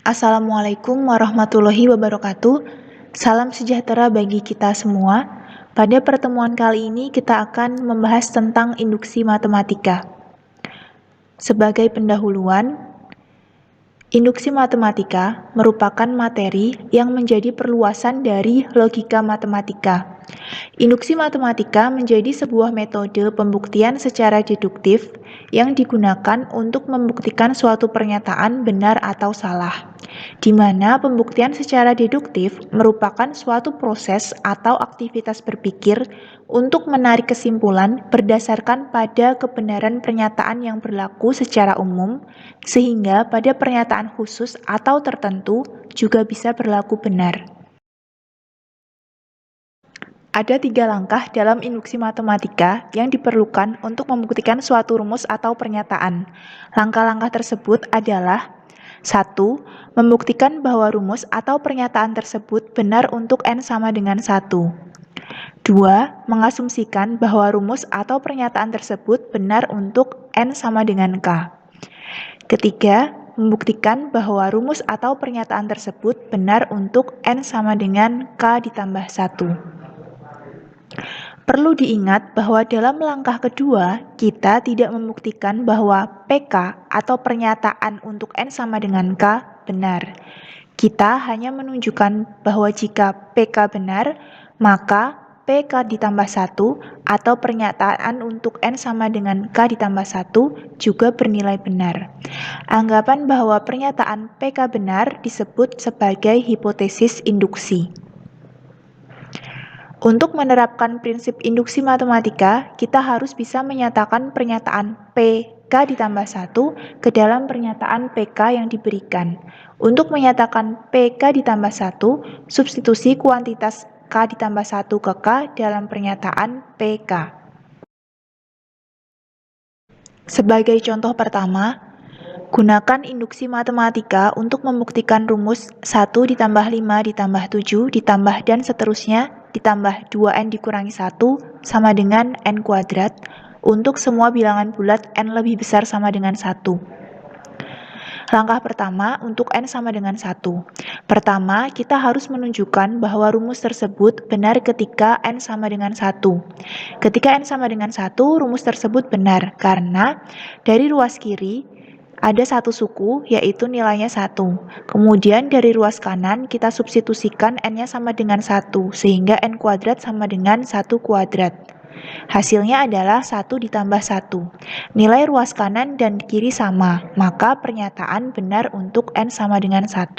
Assalamualaikum warahmatullahi wabarakatuh. Salam sejahtera bagi kita semua. Pada pertemuan kali ini kita akan membahas tentang induksi matematika. Sebagai pendahuluan, induksi matematika merupakan materi yang menjadi perluasan dari logika matematika. Induksi matematika menjadi sebuah metode pembuktian secara deduktif yang digunakan untuk membuktikan suatu pernyataan benar atau salah, di mana pembuktian secara deduktif merupakan suatu proses atau aktivitas berpikir untuk menarik kesimpulan berdasarkan pada kebenaran pernyataan yang berlaku secara umum, sehingga pada pernyataan khusus atau tertentu juga bisa berlaku benar. Ada 3 langkah dalam induksi matematika yang diperlukan untuk membuktikan suatu rumus atau pernyataan. Langkah-langkah tersebut adalah: 1. Membuktikan bahwa rumus atau pernyataan tersebut benar untuk n sama dengan 1. 2. Mengasumsikan bahwa rumus atau pernyataan tersebut benar untuk n sama dengan k. Ketiga, membuktikan bahwa rumus atau pernyataan tersebut benar untuk n sama dengan k ditambah 1. Perlu diingat bahwa dalam langkah kedua, kita tidak membuktikan bahwa PK atau pernyataan untuk N sama dengan K benar. Kita hanya menunjukkan bahwa jika PK benar, maka PK ditambah 1 atau pernyataan untuk N sama dengan K ditambah 1 juga bernilai benar. Anggapan bahwa pernyataan PK benar disebut sebagai hipotesis induksi. Untuk menerapkan prinsip induksi matematika, kita harus bisa menyatakan pernyataan PK ditambah 1 ke dalam pernyataan PK yang diberikan. Untuk menyatakan PK ditambah 1, substitusi kuantitas K ditambah 1 ke K dalam pernyataan PK. Sebagai contoh pertama, gunakan induksi matematika untuk membuktikan rumus 1 ditambah 5 ditambah 7 ditambah dan seterusnya ditambah 2n dikurangi 1 sama dengan n kuadrat untuk semua bilangan bulat n lebih besar sama dengan 1. Langkah pertama untuk n sama dengan 1. Pertama, kita harus menunjukkan bahwa rumus tersebut benar ketika n sama dengan 1. Ketika n sama dengan 1, rumus tersebut benar karena dari ruas kiri ada satu suku, yaitu nilainya 1. Kemudian dari ruas kanan kita substitusikan n-nya sama dengan 1, sehingga n kuadrat sama dengan 1 kuadrat. Hasilnya adalah 1 ditambah 1. Nilai ruas kanan dan kiri sama, maka pernyataan benar untuk n sama dengan 1.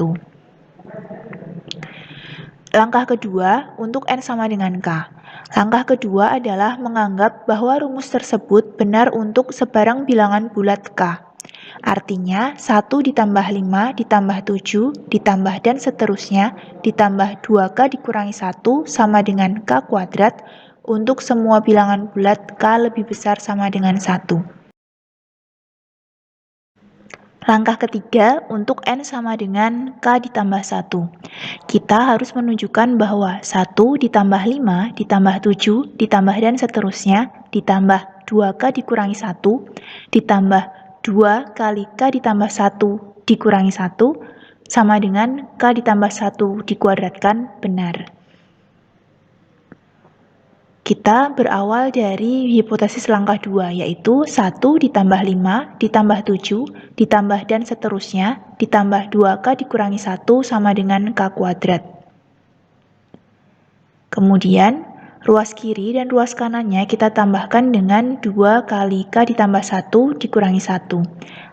Langkah kedua, untuk n sama dengan k. Langkah kedua adalah menganggap bahwa rumus tersebut benar untuk sebarang bilangan bulat k. Artinya, 1 ditambah 5 ditambah 7 ditambah dan seterusnya ditambah 2K dikurangi 1 sama dengan K kuadrat untuk semua bilangan bulat K lebih besar sama dengan 1. Langkah ketiga, untuk N sama dengan K ditambah 1. Kita harus menunjukkan bahwa 1 ditambah 5 ditambah 7 ditambah dan seterusnya ditambah 2K dikurangi 1 ditambah 2 kali K ditambah 1 dikurangi 1 sama dengan K ditambah 1 dikuadratkan benar. Kita berawal dari hipotesis langkah 2, yaitu 1 ditambah 5 ditambah 7 ditambah dan seterusnya ditambah 2K dikurangi 1 sama dengan K kuadrat. Kemudian, ruas kiri dan ruas kanannya kita tambahkan dengan 2 kali K ditambah 1 dikurangi 1.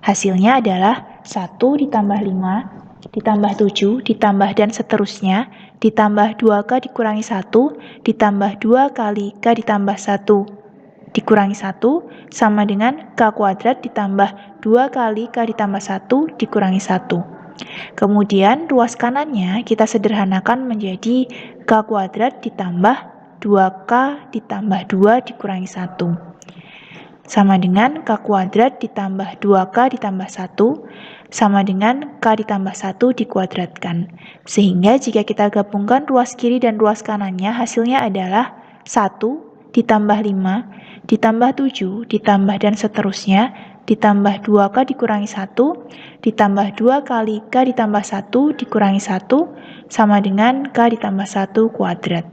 Hasilnya adalah 1 ditambah 5 ditambah 7 ditambah dan seterusnya ditambah 2K dikurangi 1 ditambah 2 kali K ditambah 1 dikurangi 1 sama dengan K kuadrat ditambah 2 kali K ditambah 1 dikurangi 1. Kemudian ruas kanannya kita sederhanakan menjadi K kuadrat ditambah 2K ditambah 2 dikurangi 1 sama dengan K kuadrat ditambah 2K ditambah 1 sama dengan K ditambah 1 dikuadratkan. Sehingga jika kita gabungkan ruas kiri dan ruas kanannya, hasilnya adalah 1 ditambah 5 ditambah 7 ditambah dan seterusnya ditambah 2K dikurangi 1, ditambah 2 kali K ditambah 1 dikurangi 1, sama dengan K ditambah 1 kuadrat.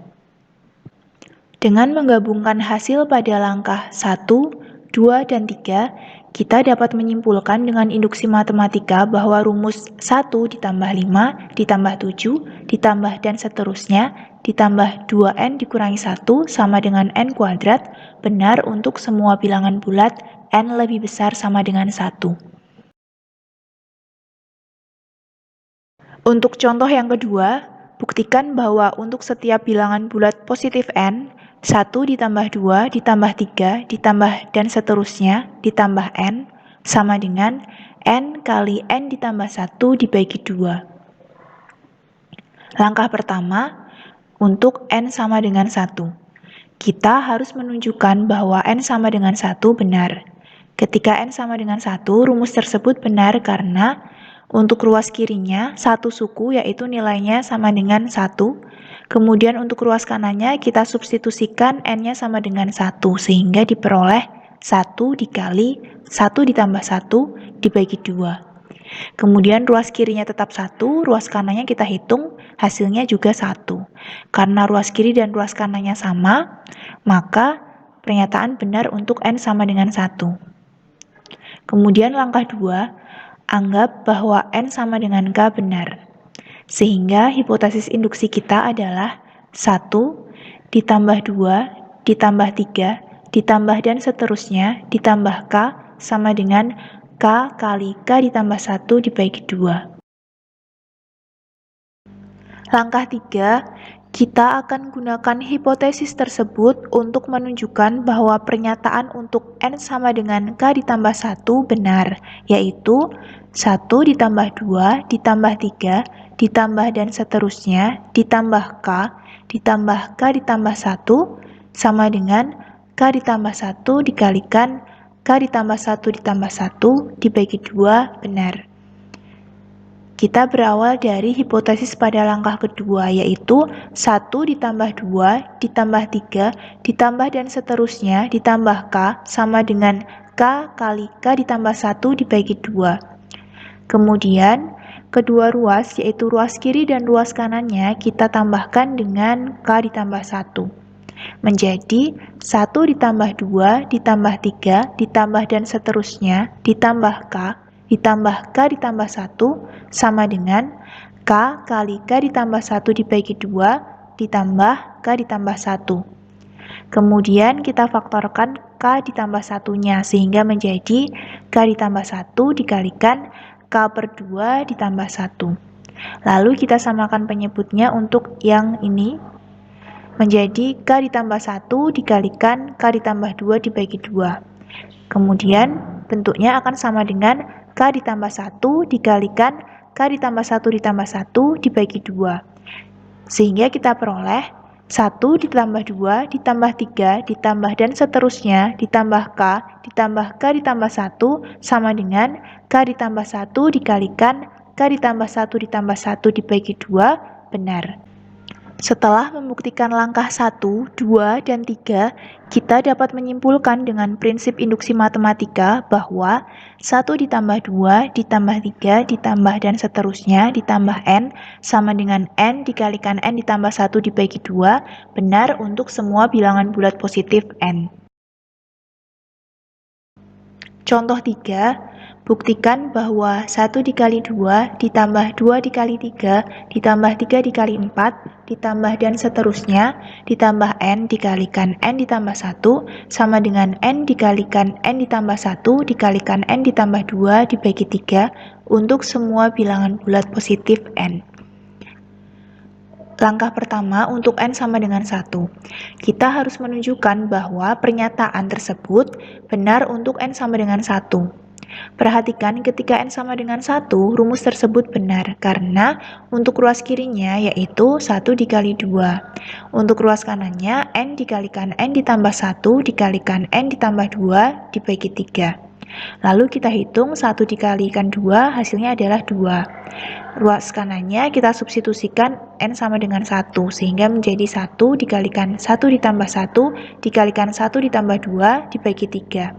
Dengan menggabungkan hasil pada langkah 1, 2, dan 3, kita dapat menyimpulkan dengan induksi matematika bahwa rumus 1 ditambah 5, ditambah 7, ditambah dan seterusnya, ditambah 2N dikurangi 1 sama dengan N kuadrat, benar untuk semua bilangan bulat N lebih besar sama dengan 1. Untuk contoh yang kedua, buktikan bahwa untuk setiap bilangan bulat positif N, 1 ditambah 2 ditambah 3 ditambah dan seterusnya ditambah N sama dengan N kali N ditambah 1 dibagi 2. Langkah pertama, untuk N sama dengan 1. Kita harus menunjukkan bahwa N sama dengan 1 benar. Ketika N sama dengan 1, rumus tersebut benar karena untuk ruas kirinya, satu suku yaitu nilainya sama dengan 1. Kemudian untuk ruas kanannya kita substitusikan N-nya sama dengan 1 sehingga diperoleh 1 dikali 1 ditambah 1 dibagi 2. Kemudian ruas kirinya tetap 1, ruas kanannya kita hitung, hasilnya juga 1. Karena ruas kiri dan ruas kanannya sama, maka pernyataan benar untuk N sama dengan 1. Kemudian langkah 2, anggap bahwa N sama dengan K benar. Sehingga hipotesis induksi kita adalah 1 ditambah 2 ditambah 3 ditambah dan seterusnya ditambah K sama dengan K kali K ditambah 1 dibagi 2. Langkah 3, kita akan gunakan hipotesis tersebut untuk menunjukkan bahwa pernyataan untuk N sama dengan K ditambah 1 benar, yaitu 1 ditambah 2 ditambah 3 ditambah dan seterusnya ditambah K ditambah K ditambah 1 sama dengan K ditambah 1 dikalikan K ditambah 1 ditambah 1 dibagi 2 benar. Kita berawal dari hipotesis pada langkah kedua, yaitu 1 ditambah 2 ditambah 3 ditambah dan seterusnya ditambah K sama dengan K kali K ditambah 1 dibagi 2. Kemudian, kedua ruas, yaitu ruas kiri dan ruas kanannya, kita tambahkan dengan K ditambah 1. Menjadi 1 ditambah 2 ditambah 3 ditambah dan seterusnya ditambah K ditambah K ditambah 1 sama dengan K kali K ditambah 1 dibagi 2 ditambah K ditambah 1. Kemudian kita faktorkan K ditambah 1-nya sehingga menjadi K ditambah 1 dikalikan K per 2 ditambah 1. Lalu kita samakan penyebutnya untuk yang ini menjadi K ditambah 1 dikalikan K ditambah 2 dibagi 2. Kemudian bentuknya akan sama dengan K ditambah 1 dikalikan K ditambah 1 ditambah 1 dibagi 2. Sehingga kita peroleh 1 ditambah 2 ditambah 3 ditambah dan seterusnya ditambah K ditambah K ditambah 1 sama dengan K ditambah 1 dikalikan K ditambah 1 ditambah 1 dibagi 2 benar. Setelah membuktikan langkah 1, 2, dan 3, kita dapat menyimpulkan dengan prinsip induksi matematika bahwa 1 ditambah 2 ditambah 3 ditambah dan seterusnya ditambah N sama dengan N dikalikan N ditambah 1 dibagi 2 benar untuk semua bilangan bulat positif N. Contoh 3, buktikan bahwa 1 dikali 2 ditambah 2 dikali 3 ditambah 3 dikali 4 ditambah dan seterusnya ditambah N dikalikan N ditambah 1 sama dengan N dikalikan N ditambah 1 dikalikan N ditambah 2 dibagi 3 untuk semua bilangan bulat positif N. Langkah pertama untuk N sama dengan 1. Kita harus menunjukkan bahwa pernyataan tersebut benar untuk N sama dengan 1. Perhatikan ketika N sama dengan 1, rumus tersebut benar karena untuk ruas kirinya yaitu 1 dikali 2. Untuk ruas kanannya N dikalikan N ditambah 1 dikalikan N ditambah 2 dibagi 3. Lalu kita hitung 1 dikalikan 2, hasilnya adalah 2. Ruas kanannya kita substitusikan N sama dengan 1, sehingga menjadi 1 dikalikan 1 ditambah 1 dikalikan 1 ditambah 2 dibagi 3.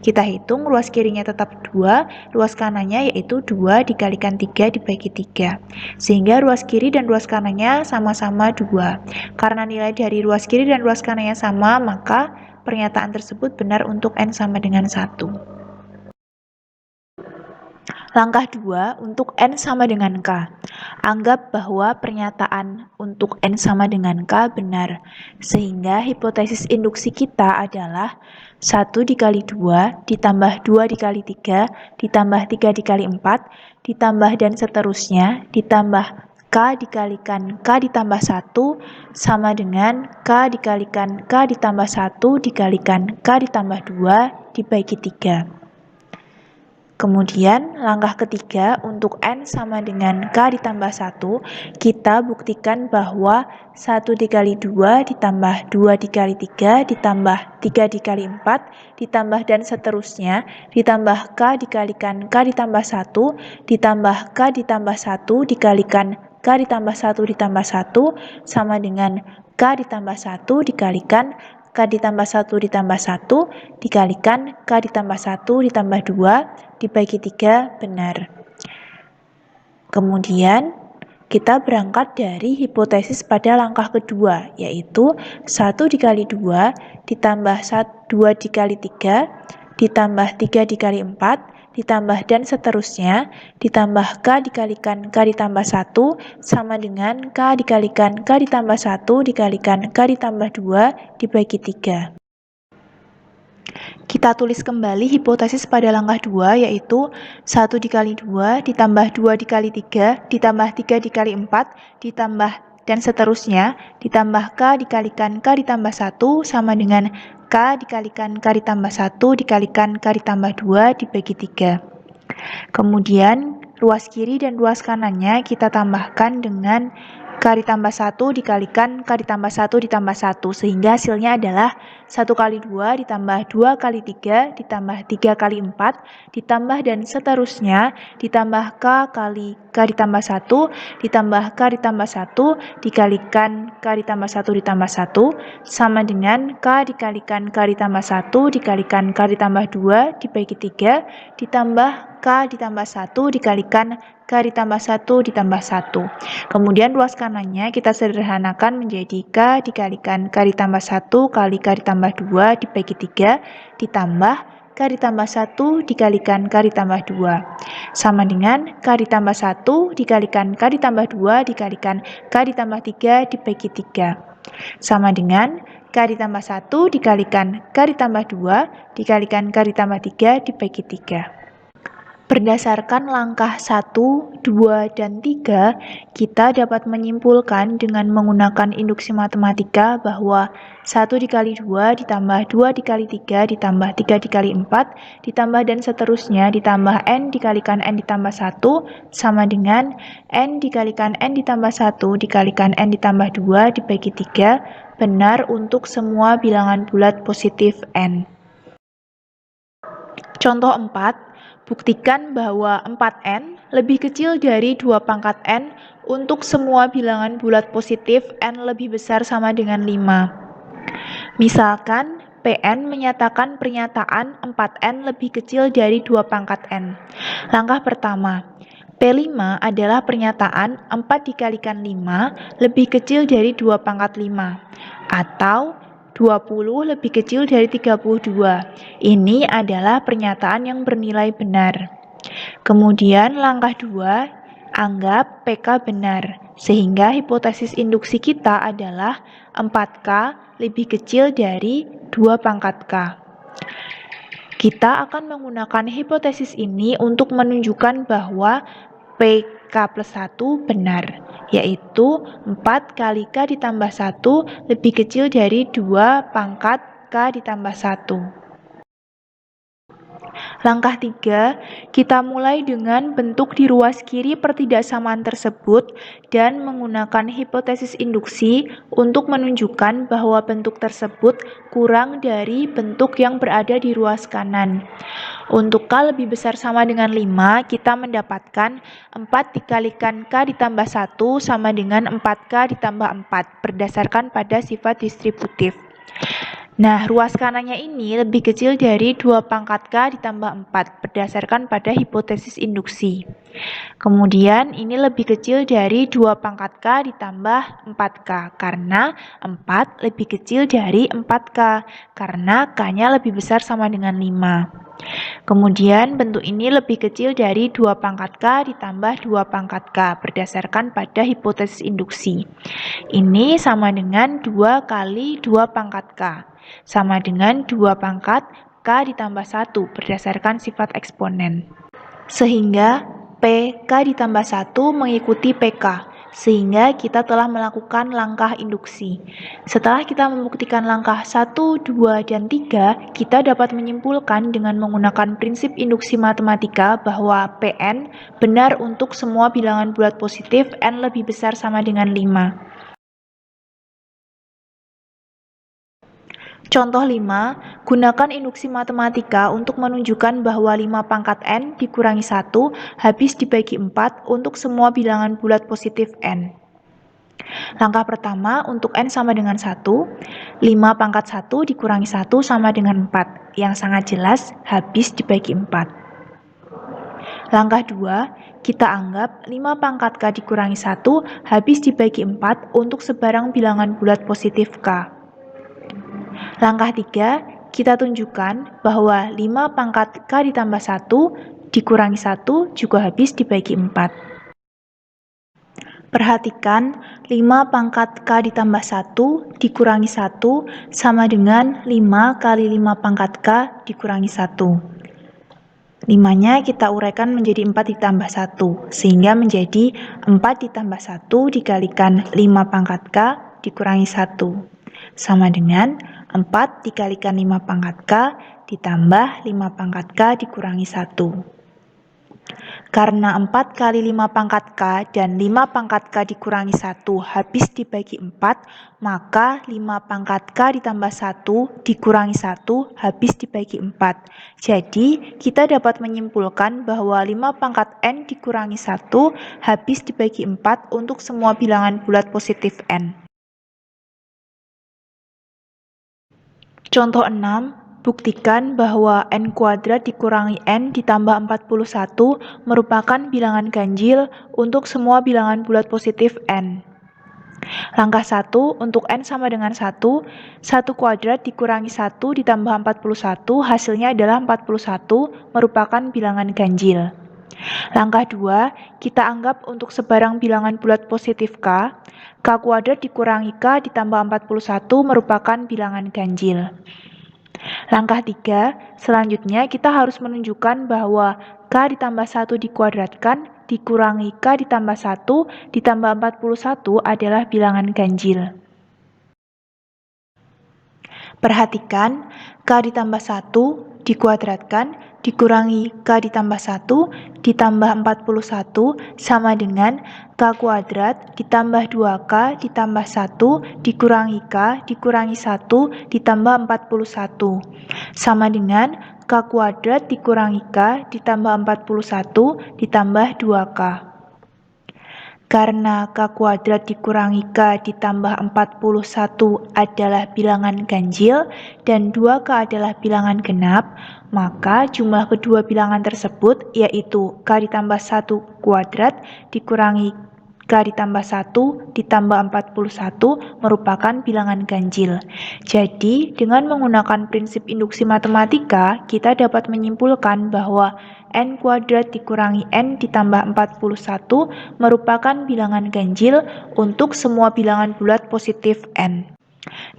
Kita hitung ruas kirinya tetap 2, ruas kanannya yaitu 2 dikalikan 3 dibagi 3. Sehingga ruas kiri dan ruas kanannya sama-sama 2. Karena nilai dari ruas kiri dan ruas kanannya sama, maka pernyataan tersebut benar untuk N sama dengan 1. Langkah 2 untuk N sama dengan K. Anggap bahwa pernyataan untuk N sama dengan K benar, sehingga hipotesis induksi kita adalah 1 dikali 2 ditambah 2 dikali 3 ditambah 3 dikali 4 ditambah dan seterusnya ditambah K dikalikan K ditambah 1 sama dengan K dikalikan K ditambah 1 dikalikan K ditambah 2 dibagi 3. Kemudian langkah ketiga untuk N sama dengan K ditambah 1, kita buktikan bahwa 1 dikali 2 ditambah 2 dikali 3 ditambah 3 dikali 4 ditambah dan seterusnya ditambah K dikalikan K ditambah 1 ditambah K ditambah 1 dikalikan K ditambah 1 ditambah 1 sama dengan K ditambah 1 dikalikan K ditambah 1 ditambah 1 dikalikan K ditambah 1 ditambah 2 dibagi 3 benar. Kemudian kita berangkat dari hipotesis pada langkah kedua, yaitu 1 dikali 2 ditambah 2 dikali 3 ditambah 3 dikali 4 ditambah dan seterusnya ditambah K dikalikan K ditambah 1 sama dengan K dikalikan K ditambah 1 dikalikan K ditambah 2 dibagi 3. Kita tulis kembali hipotesis pada langkah 2, yaitu 1 dikali 2 ditambah 2 dikali 3 ditambah 3 dikali 4 ditambah dan seterusnya ditambah K dikalikan K ditambah 1 sama dengan K dikalikan K ditambah 1 dikalikan K ditambah 2 dibagi 3. Kemudian ruas kiri dan ruas kanannya kita tambahkan dengan K ditambah 1 dikalikan K ditambah 1 ditambah 1, sehingga hasilnya adalah 1 kali 2 ditambah 2 kali 3 ditambah 3 kali 4 ditambah dan seterusnya ditambah K kali K ditambah 1 ditambah K ditambah 1 dikalikan K ditambah 1 ditambah 1 sama dengan K dikalikan K ditambah 1 dikalikan K ditambah 2 dibagi 3 ditambah K ditambah 1 dikalikan K ditambah 1 ditambah 1. Kemudian ruas kanannya kita sederhanakan menjadi K dikalikan K ditambah 1 kali K ditambah 2 dibagi 3 ditambah K ditambah 1 dikalikan K ditambah 2 sama dengan K ditambah 1 dikalikan K ditambah 2 dikalikan K ditambah 3 dibagi 3 sama dengan K ditambah 1 dikalikan K ditambah 2 dikalikan K ditambah 3 dibagi 3. Berdasarkan langkah 1, 2, dan 3, kita dapat menyimpulkan dengan menggunakan induksi matematika bahwa 1 dikali 2 ditambah 2 dikali 3 ditambah 3 dikali 4 ditambah dan seterusnya ditambah N dikalikan N ditambah 1 sama dengan N dikalikan N ditambah 1 dikalikan N ditambah 2 dibagi 3 benar untuk semua bilangan bulat positif N. Contoh 4. Buktikan bahwa 4N lebih kecil dari 2 pangkat N untuk semua bilangan bulat positif N lebih besar sama dengan 5. Misalkan PN menyatakan pernyataan 4N lebih kecil dari 2 pangkat N. Langkah pertama, P5 adalah pernyataan 4 dikalikan 5 lebih kecil dari 2 pangkat 5 atau 20 lebih kecil dari 32. Ini adalah pernyataan yang bernilai benar. Kemudian langkah 2, anggap PK benar, sehingga hipotesis induksi kita adalah 4K lebih kecil dari 2 pangkat K. Kita akan menggunakan hipotesis ini untuk menunjukkan bahwa PK plus 1 benar, yaitu 4 kali K ditambah 1 lebih kecil dari 2 pangkat K ditambah 1. Langkah 3, kita mulai dengan bentuk di ruas kiri pertidaksamaan tersebut dan menggunakan hipotesis induksi untuk menunjukkan bahwa bentuk tersebut kurang dari bentuk yang berada di ruas kanan. Untuk K lebih besar sama dengan 5, kita mendapatkan 4 dikalikan K ditambah 1 sama dengan 4K ditambah 4 berdasarkan pada sifat distributif. Nah, ruas kanannya ini lebih kecil dari 2 pangkat K ditambah 4 berdasarkan pada hipotesis induksi. Kemudian ini lebih kecil dari 2 pangkat K ditambah 4K karena 4 lebih kecil dari 4K karena K-nya lebih besar sama dengan 5. Kemudian bentuk ini lebih kecil dari 2 pangkat K ditambah 2 pangkat K berdasarkan pada hipotesis induksi. Ini sama dengan 2 kali 2 pangkat K, sama dengan 2 pangkat K ditambah 1 berdasarkan sifat eksponen. Sehingga PK ditambah 1 mengikuti PK, sehingga kita telah melakukan langkah induksi. Setelah kita membuktikan langkah 1, 2, dan 3, kita dapat menyimpulkan dengan menggunakan prinsip induksi matematika bahwa Pn benar untuk semua bilangan bulat positif n lebih besar sama dengan 5. Contoh 5, gunakan induksi matematika untuk menunjukkan bahwa 5 pangkat n dikurangi 1 habis dibagi 4 untuk semua bilangan bulat positif n. Langkah pertama, untuk n sama dengan 1, 5 pangkat 1 dikurangi 1 sama dengan 4, yang sangat jelas habis dibagi 4. Langkah 2, kita anggap 5 pangkat k dikurangi 1 habis dibagi 4 untuk sebarang bilangan bulat positif k. Langkah 3, kita tunjukkan bahwa 5 pangkat K ditambah 1 dikurangi 1 juga habis dibagi 4. Perhatikan 5 pangkat K ditambah 1 dikurangi 1 sama dengan 5 kali 5 pangkat K dikurangi 1. 5-nya kita uraikan menjadi 4 ditambah 1, sehingga menjadi 4 ditambah 1 dikalikan 5 pangkat K dikurangi 1. Sama dengan 4 dikalikan 5 pangkat K ditambah 5 pangkat K dikurangi 1. Karena 4 kali 5 pangkat K dan 5 pangkat K dikurangi 1 habis dibagi 4, maka 5 pangkat K ditambah 1 dikurangi 1 habis dibagi 4. Jadi, kita dapat menyimpulkan bahwa 5 pangkat N dikurangi 1 habis dibagi 4 untuk semua bilangan bulat positif N. Contoh 6, buktikan bahwa n kuadrat dikurangi n ditambah 41 merupakan bilangan ganjil untuk semua bilangan bulat positif n. Langkah 1, untuk n sama dengan 1 kuadrat dikurangi 1 ditambah 41 hasilnya adalah 41 merupakan bilangan ganjil. Langkah 2, kita anggap untuk sebarang bilangan bulat positif K kuadrat dikurangi K ditambah 41 merupakan bilangan ganjil. Langkah 3, selanjutnya kita harus menunjukkan bahwa K ditambah 1 dikuadratkan dikurangi K ditambah 1 ditambah 41 adalah bilangan ganjil. Perhatikan, K ditambah 1 dikuadratkan dikurangi K ditambah 1 ditambah 41 sama dengan K kuadrat ditambah 2K ditambah 1 dikurangi K dikurangi 1 ditambah 41 sama dengan K kuadrat dikurangi K ditambah 41 ditambah 2K. Karena K kuadrat dikurangi K ditambah 41 adalah bilangan ganjil dan 2K adalah bilangan genap, maka jumlah kedua bilangan tersebut yaitu K ditambah 1 kuadrat dikurangi K ditambah 1 ditambah 41 merupakan bilangan ganjil. Jadi, dengan menggunakan prinsip induksi matematika, kita dapat menyimpulkan bahwa n kuadrat dikurangi n ditambah 41 merupakan bilangan ganjil untuk semua bilangan bulat positif n.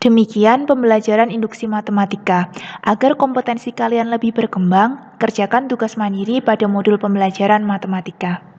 Demikian pembelajaran induksi matematika. Agar kompetensi kalian lebih berkembang, kerjakan tugas mandiri pada modul pembelajaran matematika.